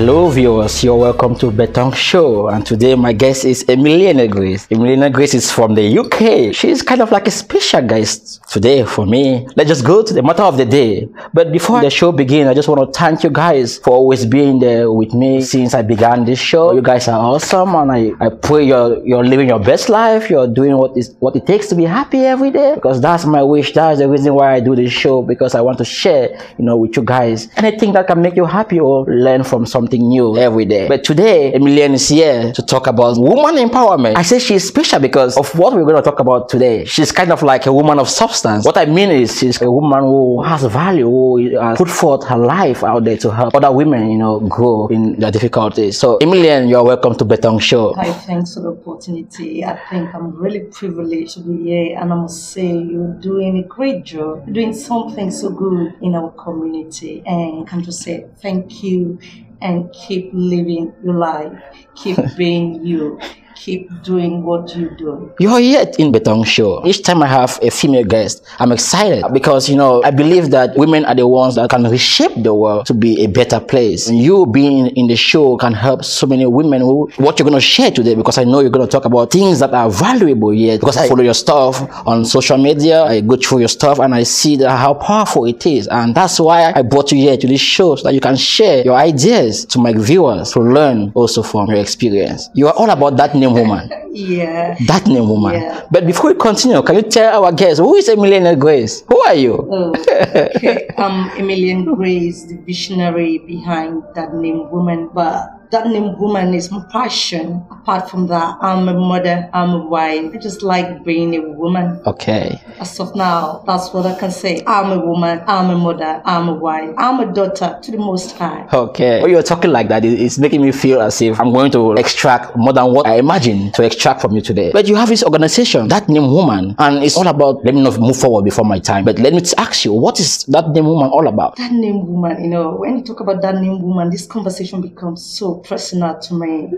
Hello viewers, you're welcome to Betong Show, and today my guest is Emiline Grace. Emiline Grace is from the UK. She's kind of like a special guest today for me. Let's just go to the matter of the day. But before the show begins, I just want to thank you guys for always being there with me since I began this show. You guys are awesome, and I pray you're living your best life. You're doing what it takes to be happy every day, because that's my wish. That's the reason why I do this show, because I want to share, with you guys anything that can make you happy or learn from something new every day. But today, Emiline is here to talk about woman empowerment. I say she's special because of what we're going to talk about today. She's kind of like a woman of substance. What I mean is she's a woman who has value, who has put forth her life out there to help other women, grow in their difficulties. So, Emiline, you are welcome to Betong Show. Hi, thanks for the opportunity. I think I'm really privileged to be here, and I must say you're doing a great job. You're doing something so good in our community, and I can just say thank you. And keep living your life, keep being you, keep doing what you do. You're here in Betong Show. Each time I have a female guest, I'm excited because, I believe that women are the ones that can reshape the world to be a better place. And you being in the show can help so many women what you're going to share today, because I know you're going to talk about things that are valuable here, because I follow your stuff on social media, I go through your stuff, and I see how powerful it is. And that's why I brought you here to this show, so that you can share your ideas to my viewers to learn also from your experience. You are all about that name woman. Yeah. That name woman. Yeah. But before we continue, can you tell our guests, who is Emiline Grace? Who are you? Oh, okay. I'm Emiline Grace, the visionary behind that name woman. But that name woman is my passion. Apart from that, I'm a mother, I'm a wife. I just like being a woman. Okay. As of now, that's what I can say. I'm a woman, I'm a mother, I'm a wife, I'm a daughter to the Most High. Okay. When you're talking like that, it's making me feel as if I'm going to extract more than what I imagined to extract from you today. But you have this organization, that name woman, and it's all about, let me not move forward before my time, but let me ask you, what is that name woman all about? That name woman, when you talk about that name woman, this conversation becomes so personal to me.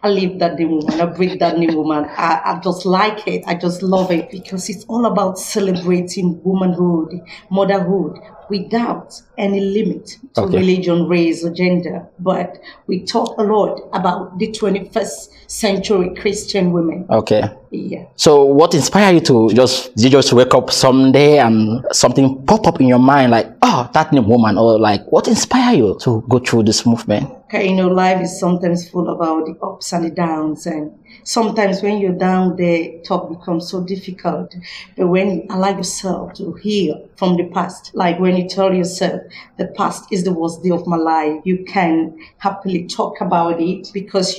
I live that name woman, I breathe that name woman. I just like it, I just love it, because it's all about celebrating womanhood, motherhood, without any limit to religion, race, or gender. But we talk a lot about the 21st century Christian women. Okay. Yeah. So what inspired you to did you just wake up someday and something pop up in your mind like, oh, that name woman, or like, what inspired you to go through this movement? Okay, life is sometimes full about the ups and the downs, and sometimes when you're down there, talk becomes so difficult. But when you allow yourself to heal from the past, like when you tell yourself, the past is the worst day of my life, you can happily talk about it, because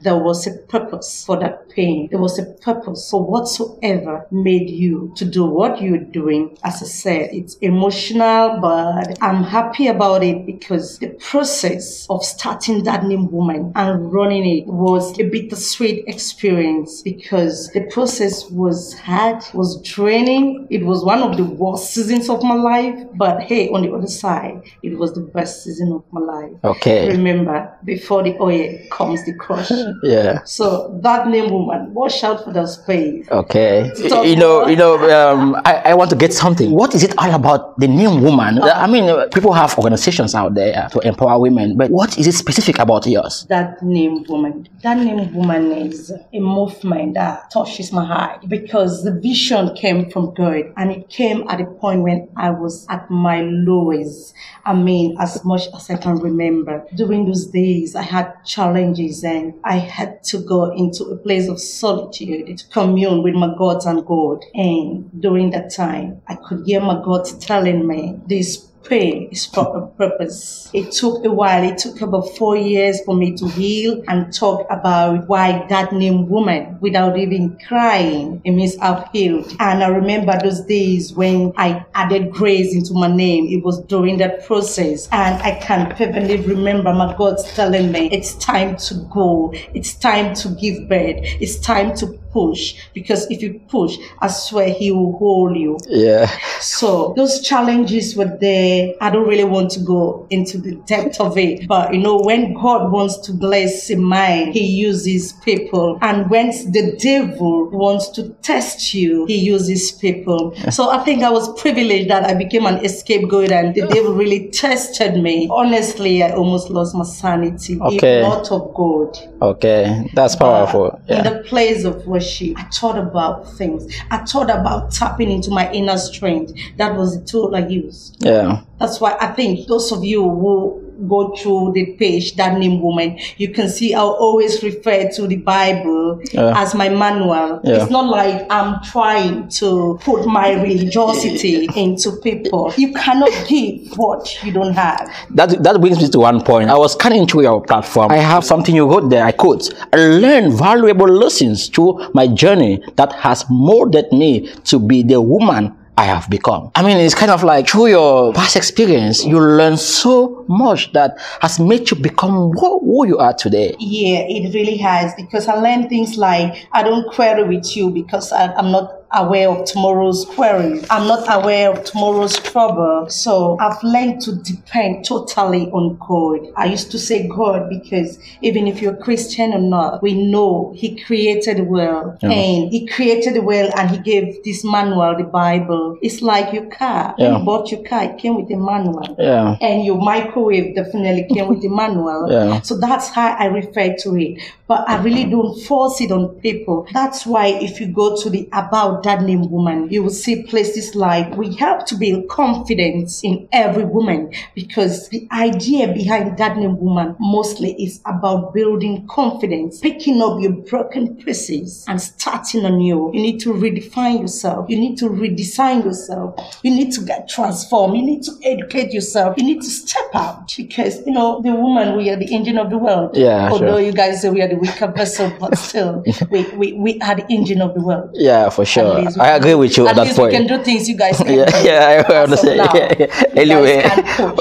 there was a purpose for that pain. There was a purpose for whatsoever made you to do what you're doing. As I said, it's emotional, but I'm happy about it, because the process of starting that name woman and running it was a bittersweet experience, because the process was hard, was draining. It was one of the worst seasons of my life, but hey, on the other side, it was the best season of my life. Okay. Remember, before the oil comes the crush. Yeah. So that name woman, watch out for the space. Okay. I want to get something. What is it all about, the name woman? I mean, people have organizations out there to empower women, but what is it specific about yours? That name woman. That name woman is a movement that touches my heart, because the vision came from God, and it came at a point when I was at my lowest. As much as I can remember. During those days, I had challenges, and I had to go into a place of solitude to commune with my God and God. And during that time, I could hear my God telling me, this pain is for a purpose. It took a while. It took about 4 years for me to heal and talk about why that name woman without even crying. It means I've healed. And I remember those days when I added grace into my name. It was during that process. And I can perfectly remember my God telling me, it's time to go. It's time to give birth. It's time to push, because if you push, I swear he will hold you. Yeah. So those challenges were there. I don't really want to go into the depth of it, but when God wants to bless a mind, he uses people, and when the devil wants to test you, he uses people. So I think I was privileged that I became an scapegoat, and the devil really tested me. Honestly, I almost lost my sanity. Okay. If not of God. Okay, that's powerful. In the place of worship, I thought about things. I thought about tapping into my inner strength. That was the tool I used. Yeah. That's why I think those of you who go through the page, That Name Woman, you can see I'll always refer to the Bible as my manual. It's not like I'm trying to put my religiosity into people. You cannot give what you don't have. That brings me to one point. I was scanning through your platform. I have something you wrote there. I quote, "I learned valuable lessons through my journey that has molded me to be the woman I have become." I mean, it's kind of like through your past experience, you learn so much that has made you become who you are today. Yeah, it really has, because I learned things like I don't quarrel with you because I'm not aware of tomorrow's query. I'm not aware of tomorrow's trouble. So I've learned to depend totally on God. I used to say God because even if you're Christian or not, we know he created the world. And he created the world and he gave this manual, the Bible. It's like your car. When you bought your car, it came with a manual. And your microwave definitely came with a manual. So that's how I refer to it. But I really don't force it on people. That's why if you go to the About That Name Woman, you will see places like we help to build confidence in every woman, because the idea behind That Name Woman mostly is about building confidence, picking up your broken pieces and starting anew. You need to redefine yourself. You need to redesign yourself. You need to get transformed. You need to educate yourself. You need to step out, because the woman, we are the engine of the world. Although you guys say we are the weaker vessel, but still we are the engine of the world. Yeah, for sure. I agree with you at that point. We can do things you guys can. I understand. Anyway,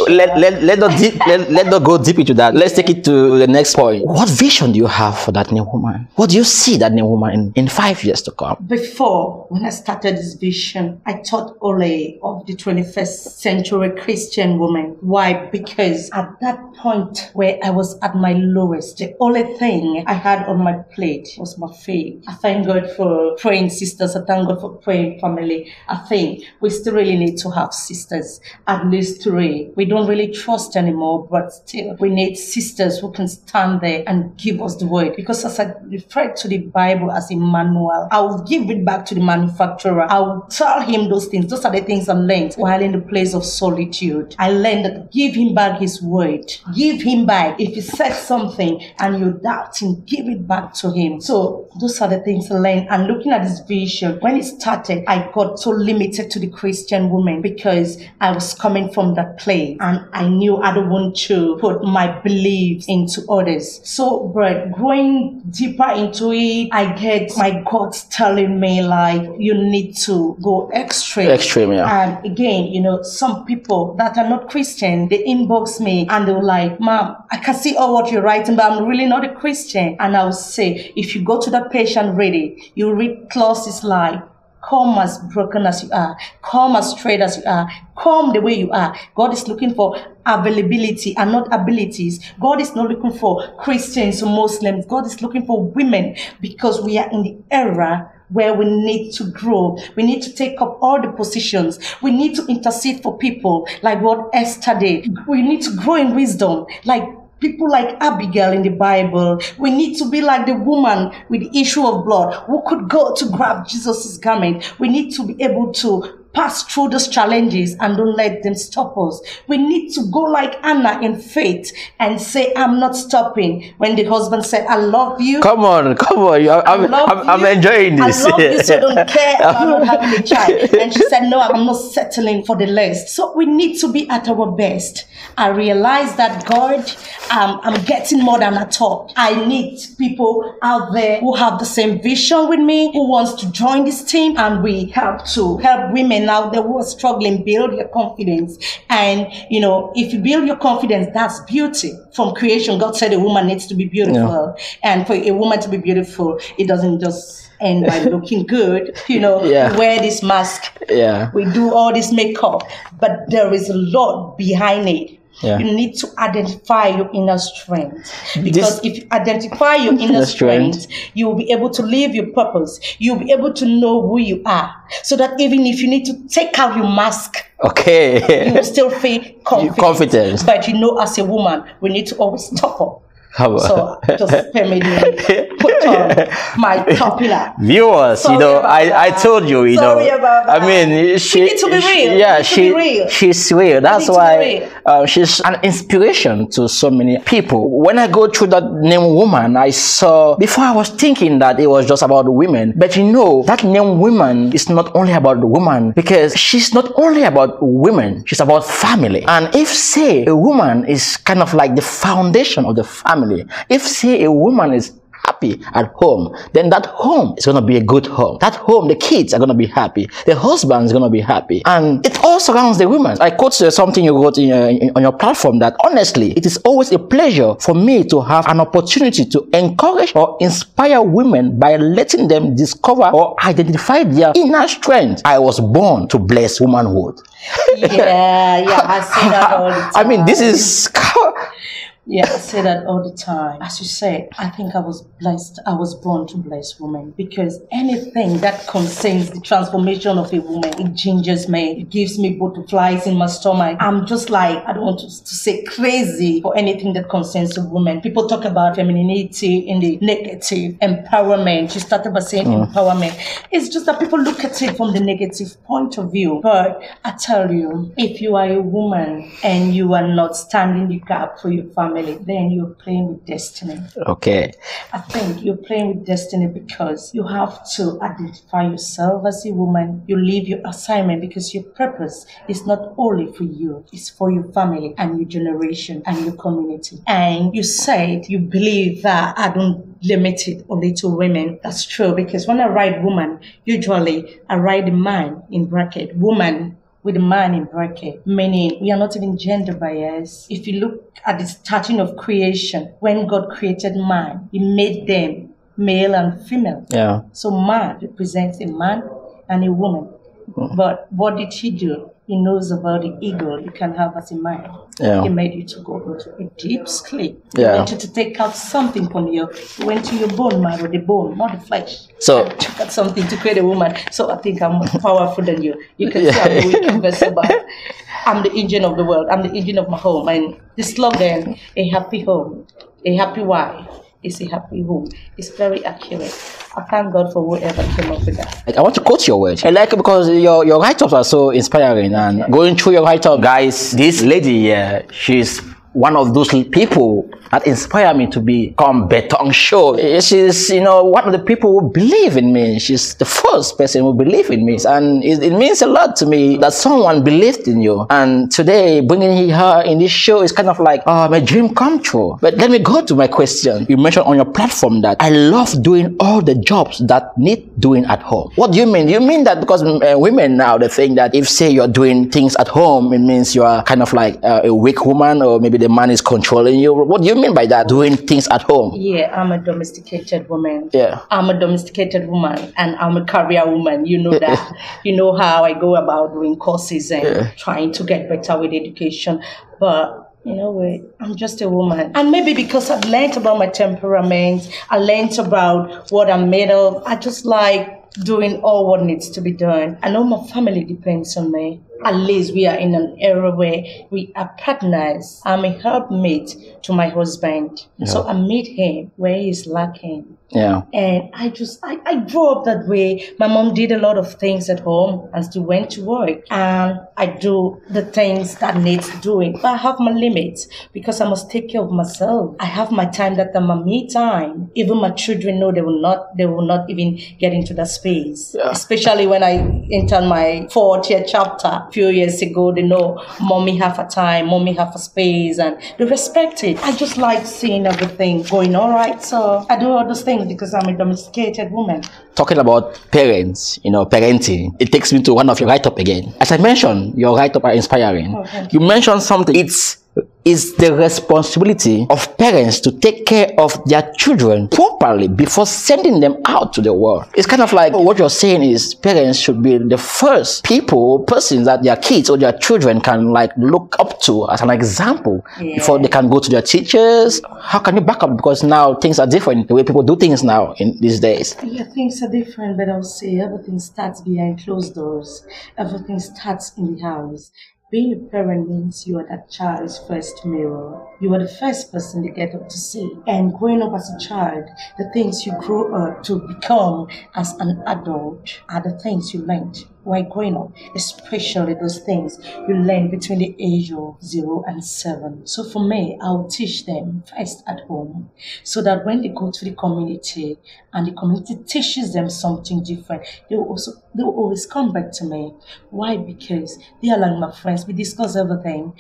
let's not go deep into that. Let's take it to the next point. What vision do you have for That Name Woman? What do you see That Name Woman in 5 years to come? Before, when I started this vision, I thought only of the 21st century Christian woman. Why? Because at that point where I was at my lowest, the only thing I had on my plate was my faith. I thank God for praying sisters. I thank God for praying family. I think we still really need to have sisters, at least 3. We don't really trust anymore, but still we need sisters who can stand there and give us the word. Because as I refer to the Bible as a manual, I will give it back to the manufacturer. I will tell him those things. Those are the things I learned while in the place of solitude. I learned that give him back his word. Give him back. If he said something and you doubt him, give it back to him. So those are the things I learned. And looking at this vision, when it started, I got so limited to the Christian woman because I was coming from that place and I knew I don't want to put my beliefs into others. So, but growing deeper into it, I get my God telling me like, you need to go extreme. And again, some people that are not Christian, they inbox me and they're like, "Mom, I can see all what you're writing, but I'm really not a Christian." And I'll say, if you go to that page and read it, you read clauses like, "Come as broken as you are. Come as straight as you are. Come the way you are." God is looking for availability and not abilities. God is not looking for Christians or Muslims. God is looking for women, because we are in the era where we need to grow. We need to take up all the positions. We need to intercede for people like what Esther did. We need to grow in wisdom like people like Abigail in the Bible. We need to be like the woman with the issue of blood who could go to grab Jesus' garment. We need to be able to pass through those challenges and don't let them stop us. We need to go like Anna in faith and say, "I'm not stopping." When the husband said, "I love you." Come on. I'm enjoying this. I love you, so don't care about not having a child. And she said, "No, I'm not settling for the less." So we need to be at our best. I realized that God, I'm getting more than I thought. I need people out there who have the same vision with me, who wants to join this team, and we help women person out there who are struggling, build your confidence. And, you know, if you build your confidence, that's beauty. From creation, God said a woman needs to be beautiful. Yeah. And for a woman to be beautiful, it doesn't just end by looking good. You know, we wear this mask. Yeah. We do all this makeup. But there is a lot behind it. Yeah. You need to identify your inner strength. Because if you identify your inner strength, you will be able to live your purpose. You'll be able to know who you are. So that even if you need to take out your mask, you will still feel confident. But you know, as a woman, we need to always top up. So just permit me put on my top pillar. Viewers, you know, I told you, you know, I mean, she needs to be real. Yeah, she's real. That's why she's an inspiration to so many people. When I go through that name woman, I saw, before I was thinking that it was just about women, but you know, that name woman is not only about the woman, because she's not only about women, she's about family. And if, say, a woman is kind of like the foundation of the family, if, say, a woman is happy at home, then that home is going to be a good home. That home, the kids are going to be happy. The husband is going to be happy. And it all surrounds the women. I quote something you wrote on your platform that, honestly, it is always a pleasure for me to have an opportunity to encourage or inspire women by letting them discover or identify their inner strength. I was born to bless womanhood. Yeah, I say that all the time. I mean, this is... Yeah, I say that all the time. As you say, I think I was blessed. I was born to bless women, because anything that concerns the transformation of a woman, it gingers me. It gives me butterflies in my stomach. I'm just like, I don't want to say crazy for anything that concerns a woman. People talk about femininity in the negative, empowerment. She started by saying empowerment. It's just that people look at it from the negative point of view. But I tell you, if you are a woman and you are not standing the gap for your family, then you're playing with destiny. Okay. I think you're playing with destiny because you have to identify yourself as a woman. You leave your assignment, because your purpose is not only for you, it's for your family and your generation and your community. And you said you believe that I don't limit it only to women. That's true, because when I write woman, usually I write the man in bracket, woman with a man in bracket, meaning we are not even gender biased. If you look at the starting of creation, when God created man, he made them male and female. Yeah. So man represents a man and a woman. But what did he do? He knows about the ego you can have as a man. Yeah. He made you to go into a deep sleep. He wanted to take out something from you. He went to your bone marrow, the bone, not the flesh. So took out something to create a woman. So I think I'm more powerful than you. You can say I'm a weak vessel, but I'm the engine of the world. I'm the engine of my home. And the slogan, a happy home, a happy wife, is a happy home. It's very accurate. I thank God for whoever came up with that. I want to quote your words. I like it because your write-ups are so inspiring. And going through your write-up, guys, this lady here, she's one of those people that inspire me to become Betong Show. She's, you know, one of the people who believe in me. She's the first person who believe in me. And it means a lot to me that someone believed in you. And today, bringing her in this show is kind of like, my dream come true. But let me go to my question. You mentioned on your platform that I love doing all the jobs that need doing at home. What do you mean? You mean that because women now, they think that if, say, you're doing things at home, it means you are kind of like a weak woman, or maybe the man is controlling you. What do you mean by that, doing things at home? Yeah, I'm a domesticated woman. Yeah. I'm a domesticated woman, and I'm a career woman. You know that. You know how I go about doing courses and trying to get better with education. But you know, I'm just a woman. And maybe because I've learned about my temperament, I learned about what I'm made of, I just like doing all what needs to be done. I know my family depends on me. At least we are in an era where we are partners. I'm a helpmate to my husband. Yeah. So I meet him where he's lacking. Yeah. And I grew up that way. My mom did a lot of things at home and still went to work. And I do the things that needs doing. But I have my limits because I must take care of myself. I have my time that I'm my me time. Even my children know they will not even get into that space. Yeah. Especially when I enter my 4th year chapter. a few years ago, they know mommy have a time, mommy have a space, and they respect it. I just like seeing everything going all right. So I do all those things because I'm a domesticated woman. Talking about parents, parenting, it takes me to one of your write-up again. As I mentioned, your write-up are inspiring. Okay. You mentioned something. It's the responsibility of parents to take care of their children properly before sending them out to the world. It's kind of like what you're saying is parents should be the first persons that their kids or their children can look up to as an example before they can go to their teachers. How can you back up? Because now things are different, the way people do things now in these days. Yeah, things are different, but I'll say everything starts behind closed doors. Everything starts in the house. Being a parent means you are that child's first mirror. You are the first person they get up to see. And growing up as a child, the things you grow up to become as an adult are the things you learned while growing up, especially those things you learn between the age of 0 and 7. So for me, I'll teach them first at home so that when they go to the community and the community teaches them something different, they will always come back to me. Why? Because they are like my friends. We discuss everything.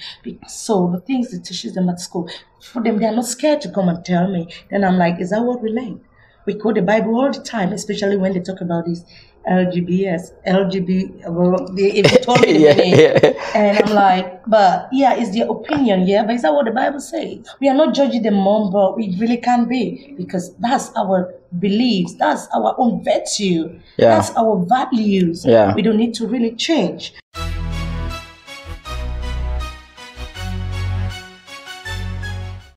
So the things that teaches them at school, for them, they are not scared to come and tell me. Then I'm like, is that what we learn? We quote the Bible all the time, especially when they talk about this LGBT, well, they told me the name. And I'm like, but yeah, it's their opinion, yeah, but is that what the Bible says? We are not judging the mom, but we really can be, because that's our beliefs, that's our own virtue, that's our values. We don't need to really change.